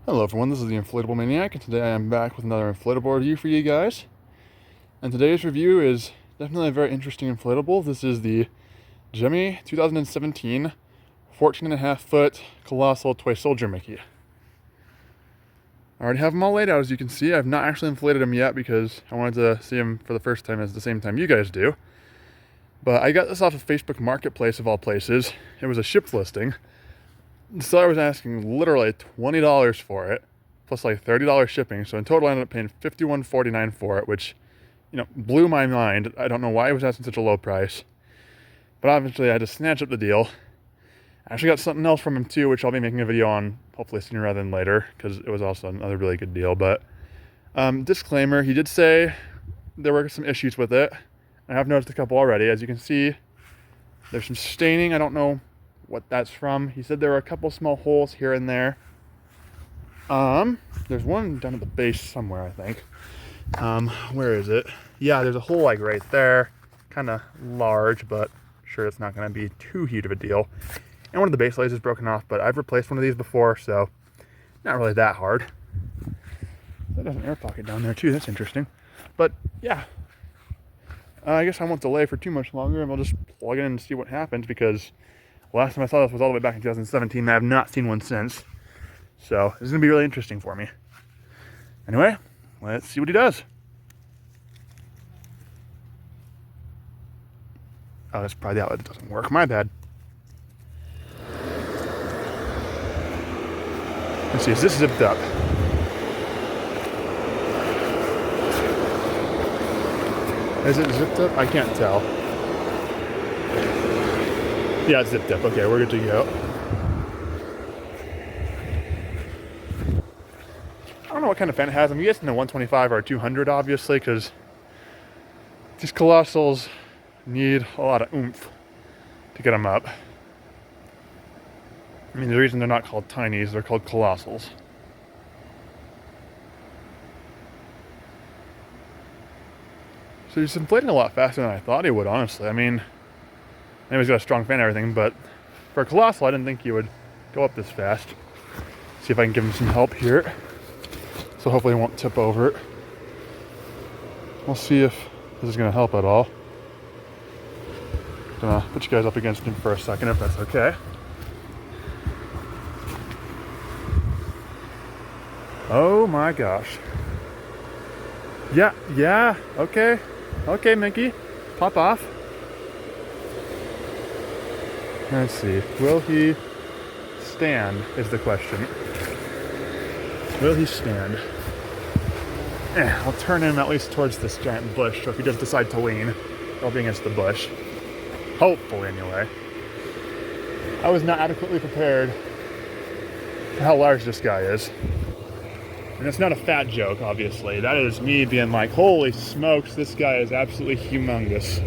Hello everyone, this is the Inflatable Maniac, and today I am back with another inflatable review for you guys. And today's review is definitely a very interesting inflatable. This is the Gemmy 2017 14.5 foot Colossal Toy Soldier Mickey. I already have them all laid out, as you can see. I've not actually inflated them yet because I wanted to see them for the first time at the same time you guys do. But I got this off of Facebook Marketplace of all places. It was a shipped listing. The seller was asking literally $20 for it, plus like $30 shipping. So in total, I ended up paying $51.49 for it, which, blew my mind. I don't know why he was asking such a low price, but obviously I had to snatch up the deal. I actually got something else from him too, which I'll be making a video on hopefully sooner rather than later, because it was also another really good deal. But disclaimer, he did say there were some issues with it. I have noticed a couple already. As you can see, there's some staining. I don't know what that's from. He said there were a couple small holes here and there. There's one down at the base somewhere, I think. Where is it? Yeah, there's a hole like right there. Kind of large, but sure it's not going to be too huge of a deal. And one of the base layers is broken off, but I've replaced one of these before, so not really that hard. That has an air pocket down there too. That's interesting. But yeah, I guess I won't delay for too much longer, and we'll just plug it in and see what happens, because last time I saw this was all the way back in 2017, and I have not seen one since. So this is going to be really interesting for me. Anyway, let's see what he does. Oh, that's probably the outlet that doesn't work. My bad. Let's see, is this zipped up? Is it zipped up? I can't tell. Yeah, it's zipped up. Okay, we're good to go. I don't know what kind of fan it has. I'm guessing a 125 or a 200, obviously, because these Colossals need a lot of oomph to get them up. I mean, the reason they're not called Tinies, they're called Colossals. So he's inflating a lot faster than I thought he would, honestly. I mean, I know he's got a strong fan and everything, but for a Colossal, I didn't think he would go up this fast. See if I can give him some help here. So hopefully he won't tip over. We'll see if this is going to help at all. I'm gonna put you guys up against him for a second, if that's okay. Oh my gosh. Yeah, okay. Okay, Mickey, pop off. Let's see, will he stand is the question. Will he stand? I'll turn him at least towards this giant bush, so if he does decide to lean, I'll be against the bush. Hopefully, anyway. I was not adequately prepared for how large this guy is. And it's not a fat joke, obviously. That is me being like, holy smokes, this guy is absolutely humongous.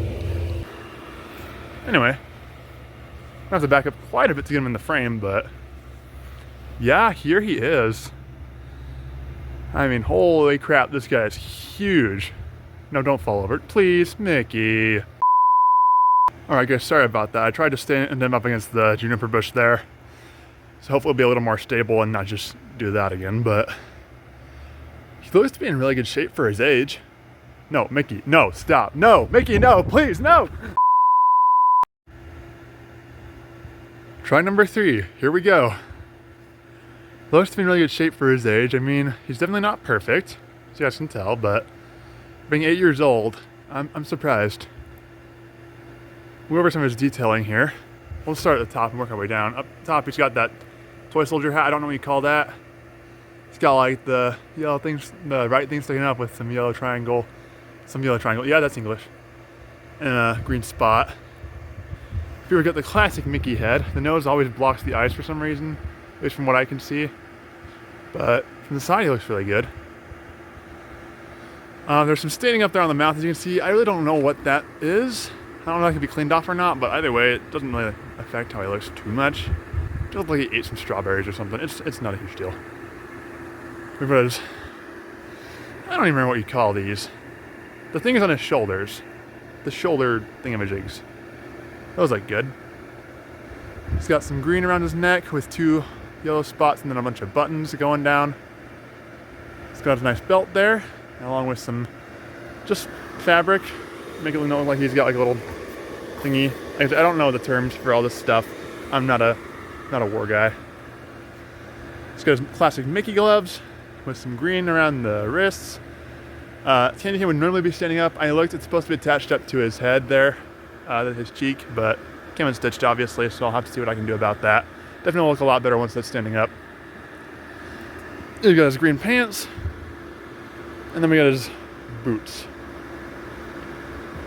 Anyway, I have to back up quite a bit to get him in the frame, but yeah, here he is. I mean, holy crap, this guy is huge. No, don't fall over. Please, Mickey. Alright guys, sorry about that. I tried to stand him up against the juniper bush there. So hopefully it'll be a little more stable and not just do that again, but he looks to be in really good shape for his age. No, Mickey, no, stop. No, Mickey, no, please, no! Try number 3. Here we go. Looks to be in really good shape for his age. I mean, he's definitely not perfect, as you guys can tell, but being 8 years old, I'm surprised. We'll go over some of his detailing here. We'll start at the top and work our way down. Up top, he's got that toy soldier hat. I don't know what you call that. He's got like the yellow things, the right thing sticking up with some yellow triangle. Yeah, that's English. And a green spot. Here we got the classic Mickey head. The nose always blocks the eyes for some reason, at least from what I can see. But from the side, he looks really good. There's some staining up there on the mouth, as you can see. I really don't know what that is. I don't know if it can be cleaned off or not, but either way, it doesn't really affect how he looks too much. It looks like he ate some strawberries or something. It's not a huge deal. Because I don't even remember what you call these. The thing is on his shoulders. The shoulder thingamajigs. Those look good. He's got some green around his neck with 2 yellow spots and then a bunch of buttons going down. It's got a nice belt there, along with some just fabric, make it look like he's got like a little thingy. I don't know the terms for all this stuff. I'm not a war guy. It's got his classic Mickey gloves with some green around the wrists. Candy cane would normally be standing up. I looked, it's supposed to be attached up to his head there, his cheek, but came unstitched obviously, so I'll have to see what I can do about that. Definitely look a lot better once that's standing up. He's got his green pants, and then we got his boots.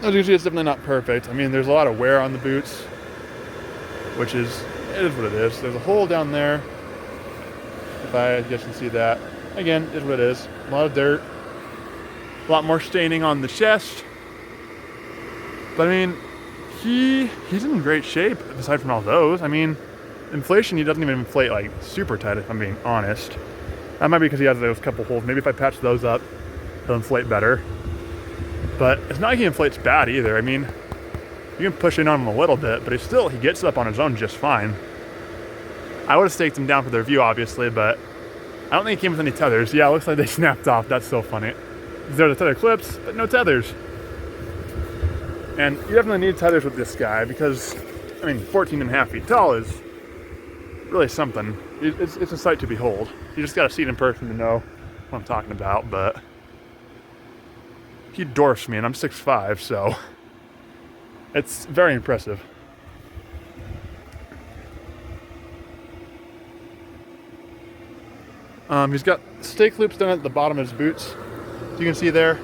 As you can see, it's definitely not perfect. I mean, there's a lot of wear on the boots, it is what it is. There's a hole down there, if I guess you can see that. Again, it is what it is. A lot of dirt, a lot more staining on the chest. But I mean, he's in great shape aside from all those. I mean, inflation, he doesn't even inflate like super tight, if I'm being honest. That might be because he has those couple holes. Maybe if I patch those up, he'll inflate better. But it's not like he inflates bad either. I mean, you can push in on him a little bit, but he gets up on his own just fine. I would have staked him down for the review, obviously, but I don't think he came with any tethers. Yeah, it looks like they snapped off. That's so funny. There are the tether clips, but no tethers. And you definitely need tethers with this guy because, I mean, 14.5 feet tall is really something. It's a sight to behold. You just gotta see it in person to know what I'm talking about, but he dwarfs me and I'm 6'5", so it's very impressive. He's got stake loops down at the bottom of his boots. So you can see there,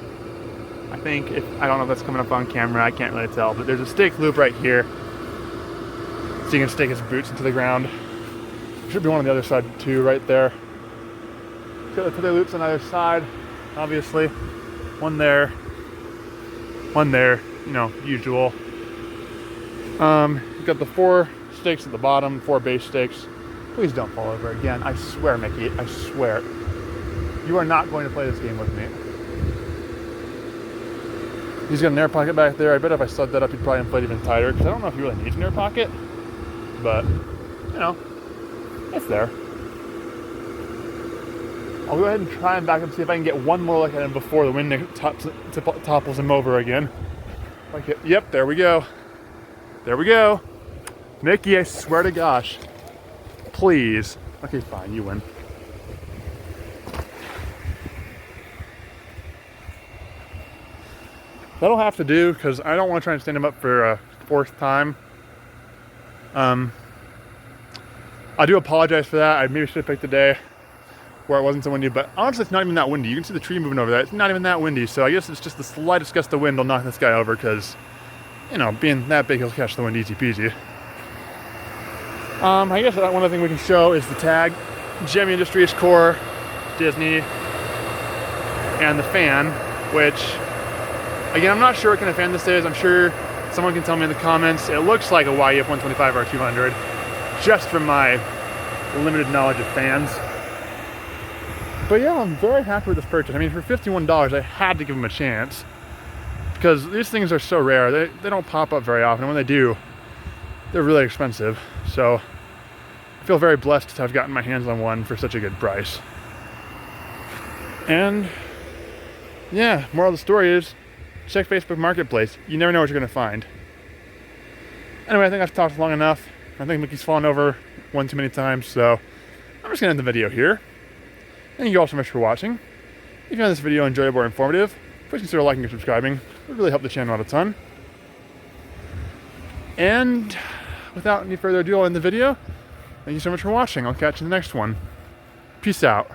I don't know if that's coming up on camera, I can't really tell, but there's a stake loop right here. So you can stake his boots into the ground. There should be one on the other side too, right there. Got the tether loops on either side, obviously. One there, you know, usual. You've got the 4 stakes at the bottom, 4 base stakes. Please don't fall over again. I swear, Mickey, I swear. You are not going to play this game with me. He's got an air pocket back there. I bet if I slid that up, he'd probably inflate even tighter, because I don't know if he really needs an air pocket, but, you know, it's there. I'll go ahead and try and back up and see if I can get one more look at him before the wind topples him over again. Yep, there we go. There we go. Mickey, I swear to gosh. Please. Okay, fine, you win. That'll have to do, because I don't want to try and stand him up for a 4th time. I do apologize for that. I maybe should have picked a day where it wasn't so windy, but honestly, it's not even that windy. You can see the tree moving over there. It's not even that windy, so I guess it's just the slightest gust of wind will knock this guy over, because, you know, being that big, he'll catch the wind easy peasy. I guess one other thing we can show is the tag. Gemmy Industries Core, Disney, and the fan, which, again, I'm not sure what kind of fan this is. I'm sure someone can tell me in the comments. It looks like a YF 125 or 200, just from my limited knowledge of fans. But yeah, I'm very happy with this purchase. I mean, for $51, I had to give them a chance, because these things are so rare. They don't pop up very often, and when they do, they're really expensive. So I feel very blessed to have gotten my hands on one for such a good price. And yeah, moral of the story is, check Facebook Marketplace. You never know what you're going to find. Anyway, I think I've talked long enough. I think Mickey's fallen over one too many times, so I'm just going to end the video here. Thank you all so much for watching. If you found this video enjoyable or informative, please consider liking or subscribing. It would really help the channel out a ton. And without any further ado, I'll end the video. Thank you so much for watching. I'll catch you in the next one. Peace out.